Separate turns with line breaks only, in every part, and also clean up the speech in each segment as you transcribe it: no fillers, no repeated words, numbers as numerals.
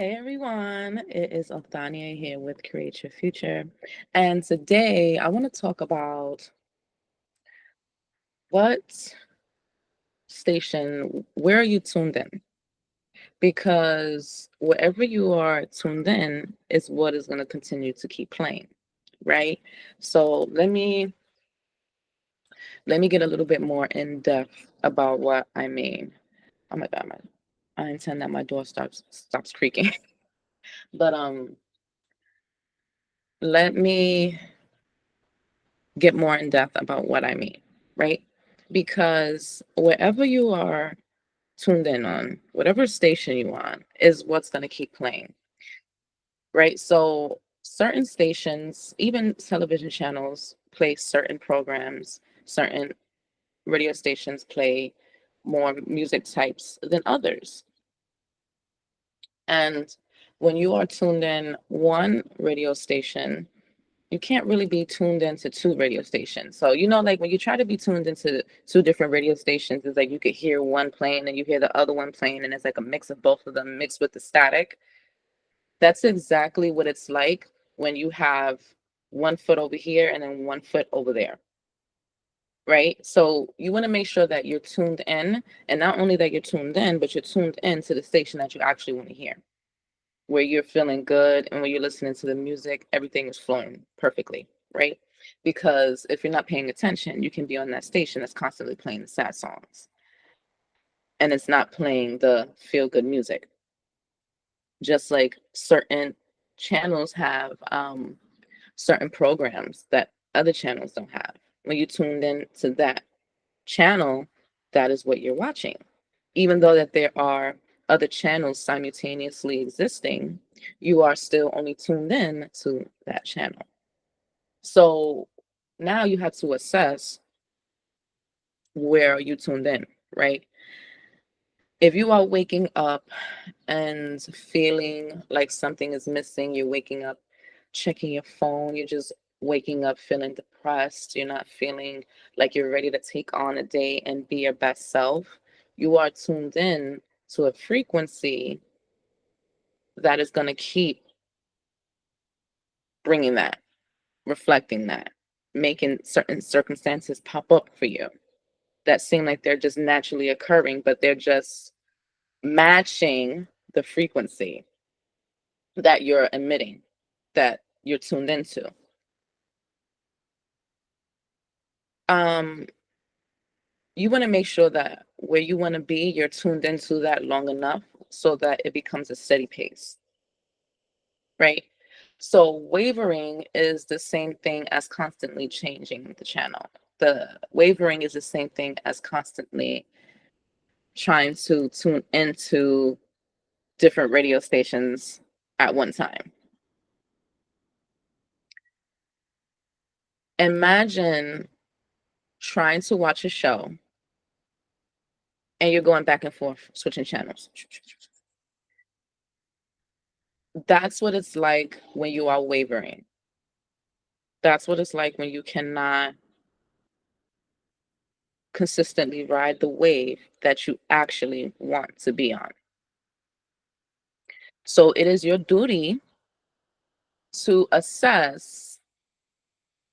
Hey everyone, it is Othania here with Create Your Future. And today I want to talk about what station, where are you tuned in? Because wherever you are tuned in is what is going to continue to keep playing, right? So let me get a little bit more in depth about what I mean. Oh my God, I intend that my door stops creaking. But let me get more in depth about what I mean, right? Because wherever you are tuned in on, whatever station you on, is what's going to keep playing, right? So certain stations, even television channels, play certain programs, certain radio stations play more music types than others. And when you are tuned in one radio station, you can't really be tuned into two radio stations. So, like when you try to be tuned into two different radio stations, it's like you could hear one playing and you hear the other one playing, and it's like a mix of both of them mixed with the static. That's exactly what it's like when you have one foot over here and then one foot over there, right? So, you want to make sure that you're tuned in, and not only that you're tuned in, but you're tuned in to the station that you actually want to hear, where you're feeling good and when you're listening to the music, everything is flowing perfectly, right? Because if you're not paying attention, you can be on that station that's constantly playing the sad songs and it's not playing the feel good music. Just like certain channels have certain programs that other channels don't have. When you tuned in to that channel, that is what you're watching. Even though that there are other channels simultaneously existing, you are still only tuned in to that channel. So now you have to assess where you tuned in, right? If you are waking up and feeling like something is missing, you're waking up checking your phone, you're just waking up feeling depressed, you're not feeling like you're ready to take on a day and be your best self, you are tuned in to a frequency that is going to keep bringing that, reflecting that, making certain circumstances pop up for you that seem like they're just naturally occurring, but they're just matching the frequency that you're emitting, that you're tuned into. Um, you want to make sure that where you want to be, you're tuned into that long enough so that it becomes a steady pace, right? So wavering is the same thing as constantly changing the channel. The wavering is the same thing as constantly trying to tune into different radio stations at one time. Imagine trying to watch a show and you're going back and forth, switching channels. That's what it's like when you are wavering. That's what it's like when you cannot consistently ride the wave that you actually want to be on. So it is your duty to assess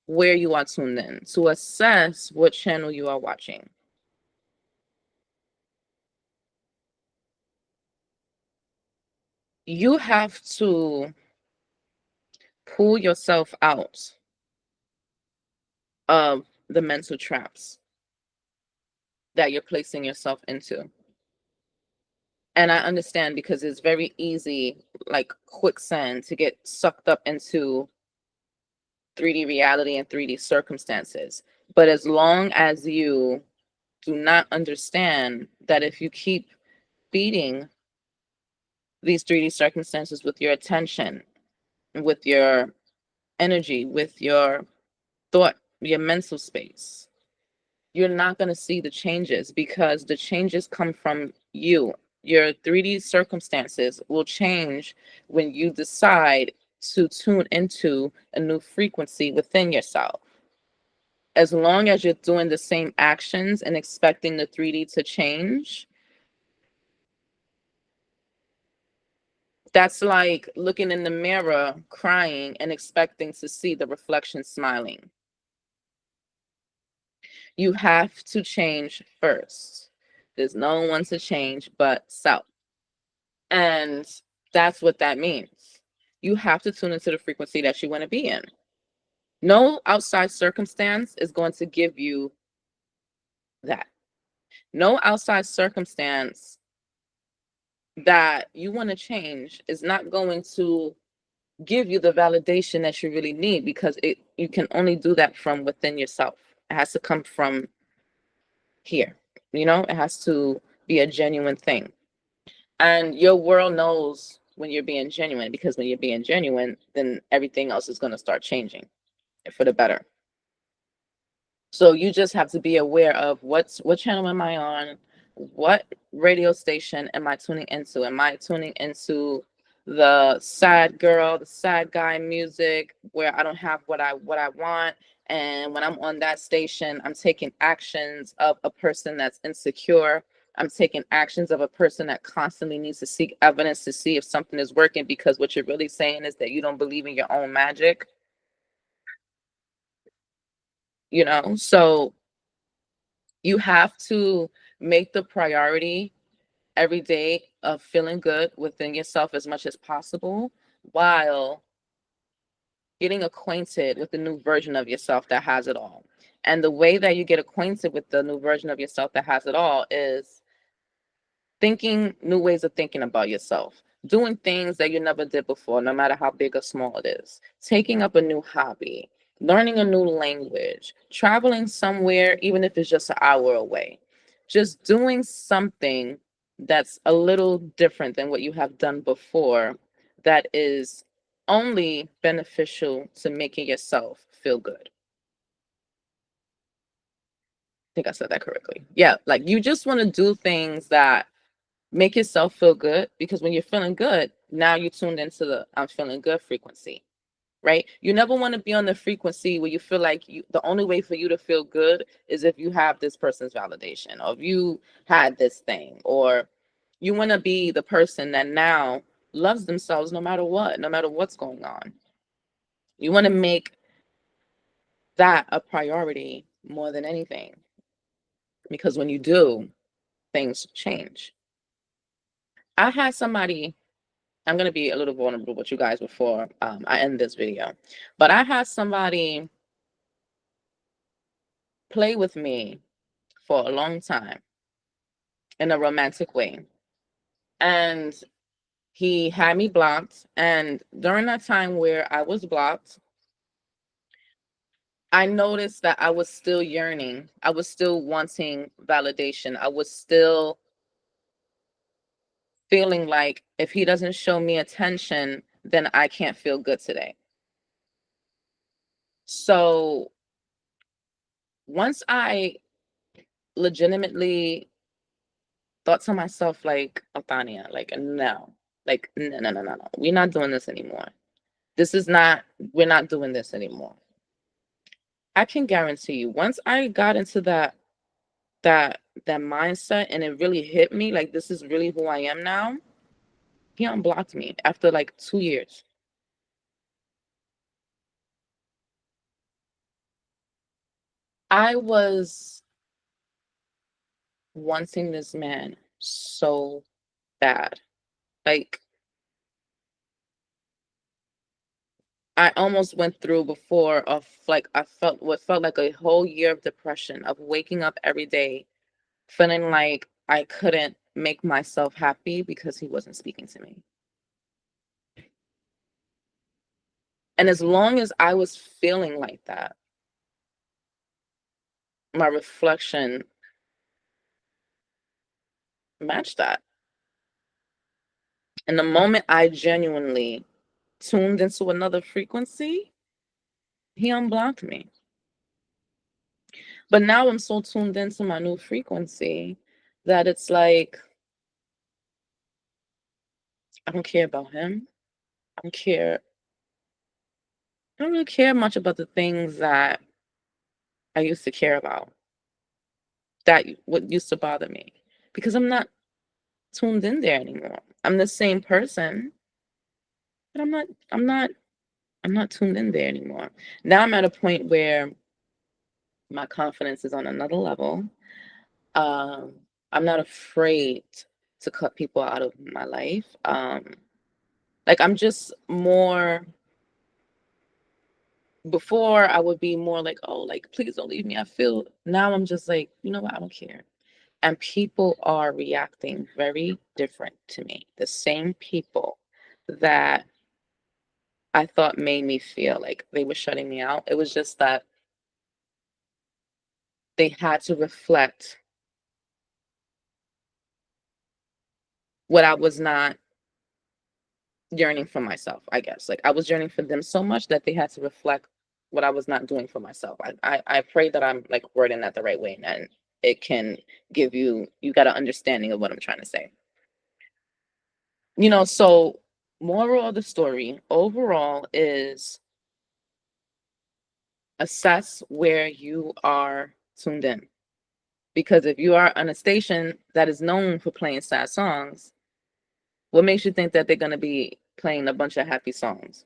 where you are tuned in, to assess what channel you are watching. You have to pull yourself out of the mental traps that you're placing yourself into. And I understand because it's very easy, like quicksand, to get sucked up into 3D reality and 3D circumstances. But as long as you do not understand that if you keep feeding these 3D circumstances with your attention, with your energy, with your thought, your mental space, you're not going to see the changes because the changes come from you. Your 3D circumstances will change when you decide to tune into a new frequency within yourself. As long as you're doing the same actions and expecting the 3D to change, That's like looking in the mirror, crying, and expecting to see the reflection smiling. You have to change first. There's no one to change but self. And that's what that means. You have to tune into the frequency that you want to be in. No outside circumstance is going to give you that. No outside circumstance that you want to change is not going to give you the validation that you really need, because you can only do that from within yourself. It has to come from here. It has to be a genuine thing. And your world knows when you're being genuine, because when you're being genuine, then everything else is going to start changing for the better. So you just have to be aware of what channel am I on? What radio station am I tuning into? Am I tuning into the sad girl, the sad guy music where I don't have what I want? And when I'm on that station, I'm taking actions of a person that's insecure. I'm taking actions of a person that constantly needs to seek evidence to see if something is working, because what you're really saying is that you don't believe in your own magic. So you have to make the priority every day of feeling good within yourself as much as possible, while getting acquainted with the new version of yourself that has it all. And the way that you get acquainted with the new version of yourself that has it all is thinking new ways of thinking about yourself, doing things that you never did before, no matter how big or small it is, taking up a new hobby, learning a new language, traveling somewhere, even if it's just an hour away, just doing something that's a little different than what you have done before, that is only beneficial to making yourself feel good. I think I said that correctly. Yeah, like you just want to do things that make yourself feel good, because when you're feeling good, now you tuned into the I'm feeling good frequency, right? You never want to be on the frequency where you feel like the only way for you to feel good is if you have this person's validation, or if you had this thing, or you want to be the person that now loves themselves no matter what, no matter what's going on. You want to make that a priority more than anything, because when you do, things change. I had somebody, I'm going to be a little vulnerable with you guys before I end this video. But I had somebody play with me for a long time in a romantic way. And he had me blocked. And during that time where I was blocked, I noticed that I was still yearning. I was still wanting validation. I was still feeling like if he doesn't show me attention, then I can't feel good today. So once I legitimately thought to myself, like, Othania, like, no, like, no. We're not doing this anymore. We're not doing this anymore. I can guarantee you, once I got into that mindset and it really hit me, like, this is really who I am now, he unblocked me after like 2 years. I was wanting this man so bad. Like, I almost went through before of like I felt what felt like a whole year of depression, of waking up every day feeling like I couldn't make myself happy because he wasn't speaking to me. And as long as I was feeling like that, my reflection matched that. And the moment I genuinely tuned into another frequency, he unblocked me. But now I'm so tuned into my new frequency that it's like, I don't care about him. I don't care. I don't really care much about the things that I used to care about, that what used to bother me, because I'm not tuned in there anymore. I'm the same person, but I'm not tuned in there anymore. Now I'm at a point where my confidence is on another level. Um, I'm not afraid to cut people out of my life. Like I'm just more before I would be more like, oh, like please don't leave me. I feel now I'm just like, you know what, I don't care. And people are reacting very different to me. The same people that I thought made me feel like they were shutting me out. It was just that they had to reflect what I was not yearning for myself, I guess. Like I was yearning for them so much that they had to reflect what I was not doing for myself. I pray that I'm like wording that the right way and it can give you got an understanding of what I'm trying to say. So moral of the story overall is assess where you are tuned in. Because if you are on a station that is known for playing sad songs, what makes you think that they're going to be playing a bunch of happy songs?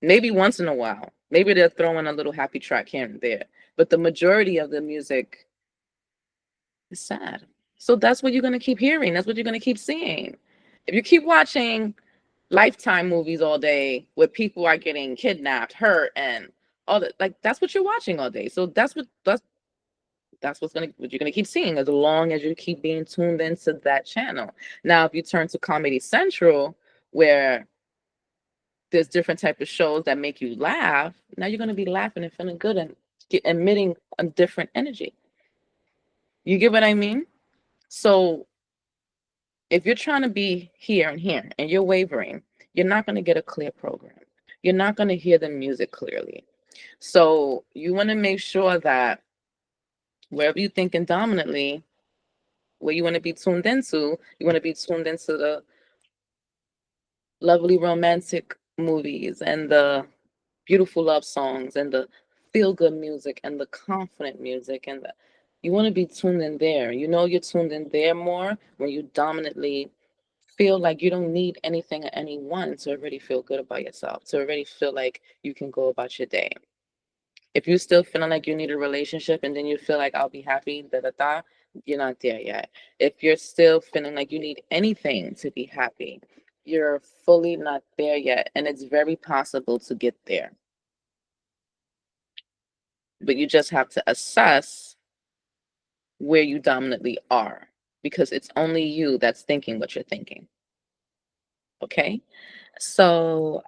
Maybe once in a while. Maybe they're throwing a little happy track here and there. But the majority of the music is sad. So that's what you're going to keep hearing. That's what you're going to keep seeing. If you keep watching Lifetime movies all day where people are getting kidnapped, hurt, and all that, like that's what you're watching all day. So what you're gonna keep seeing as long as you keep being tuned into that channel. Now, if you turn to Comedy Central, where there's different type of shows that make you laugh, now you're gonna be laughing and feeling good and emitting a different energy. You get what I mean? So if you're trying to be here and here and you're wavering, you're not gonna get a clear program. You're not gonna hear the music clearly. So you want to make sure that wherever you're thinking dominantly, where you want to be tuned into, you want to be tuned into the lovely romantic movies and the beautiful love songs and the feel good music and the confident music and you want to be tuned in there. You're tuned in there more when you dominantly feel like you don't need anything or anyone to already feel good about yourself, to already feel like you can go about your day. If you're still feeling like you need a relationship and then you feel like I'll be happy, da da da, you're not there yet. If you're still feeling like you need anything to be happy, you're fully not there yet. And it's very possible to get there. But you just have to assess where you dominantly are because it's only you that's thinking what you're thinking. Okay? So,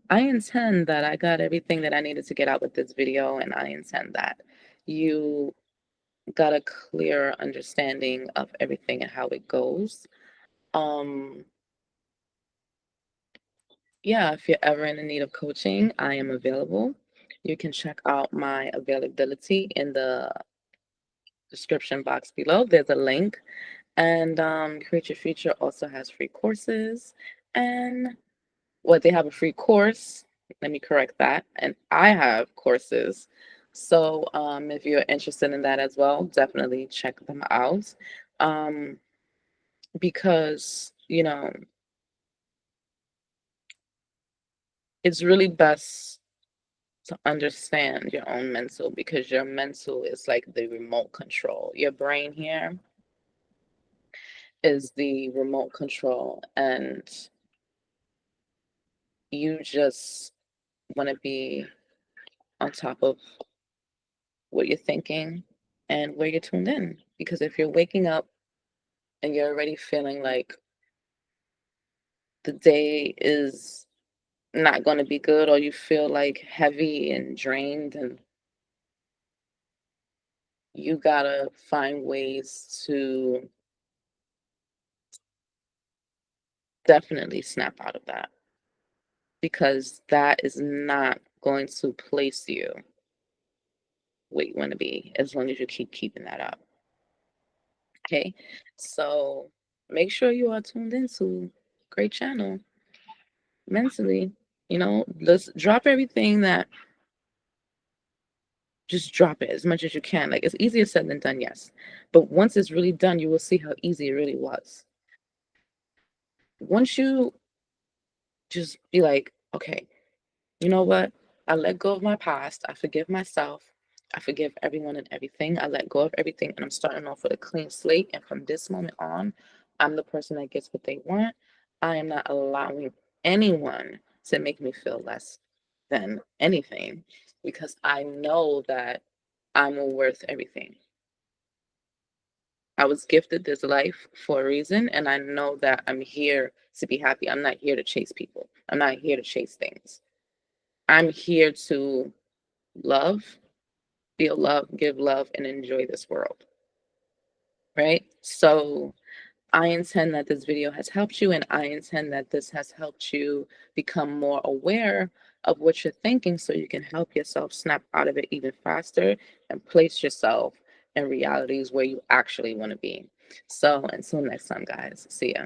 I intend that I got everything that I needed to get out with this video, and I intend that you got a clear understanding of everything and how it goes. Um, yeah, if you're ever in the need of coaching, I am available. You can check out my availability in the description box below. There's a link. And Create Your Future also has free courses. And they have a free course. Let me correct that. And I have courses. So if you're interested in that as well, definitely check them out. Um, because it's really best to understand your own mental because your mental is like the remote control. Your brain here is the remote control, and you just want to be on top of what you're thinking and where you're tuned in. Because if you're waking up and you're already feeling like the day is not going to be good, or you feel like heavy and drained, and you gotta find ways to definitely snap out of that because that is not going to place you where you want to be as long as you keep keeping that up. Okay, so make sure you are tuned into great channel mentally. Let's drop everything that just drop it as much as you can. Like it's easier said than done, yes. But once it's really done, you will see how easy it really was. Once you just be like, okay, you know what? I let go of my past. I forgive myself. I forgive everyone and everything. I let go of everything and I'm starting off with a clean slate. And from this moment on, I'm the person that gets what they want. I am not allowing anyone to make me feel less than anything because I know that I'm worth everything. I was gifted this life for a reason, and I know that I'm here to be happy. I'm not here to chase people. I'm not here to chase things. I'm here to love, feel love, give love, and enjoy this world. Right? So I intend that this video has helped you, and I intend that this has helped you become more aware of what you're thinking so you can help yourself snap out of it even faster and place yourself in realities where you actually want to be. So until next time, guys, see ya.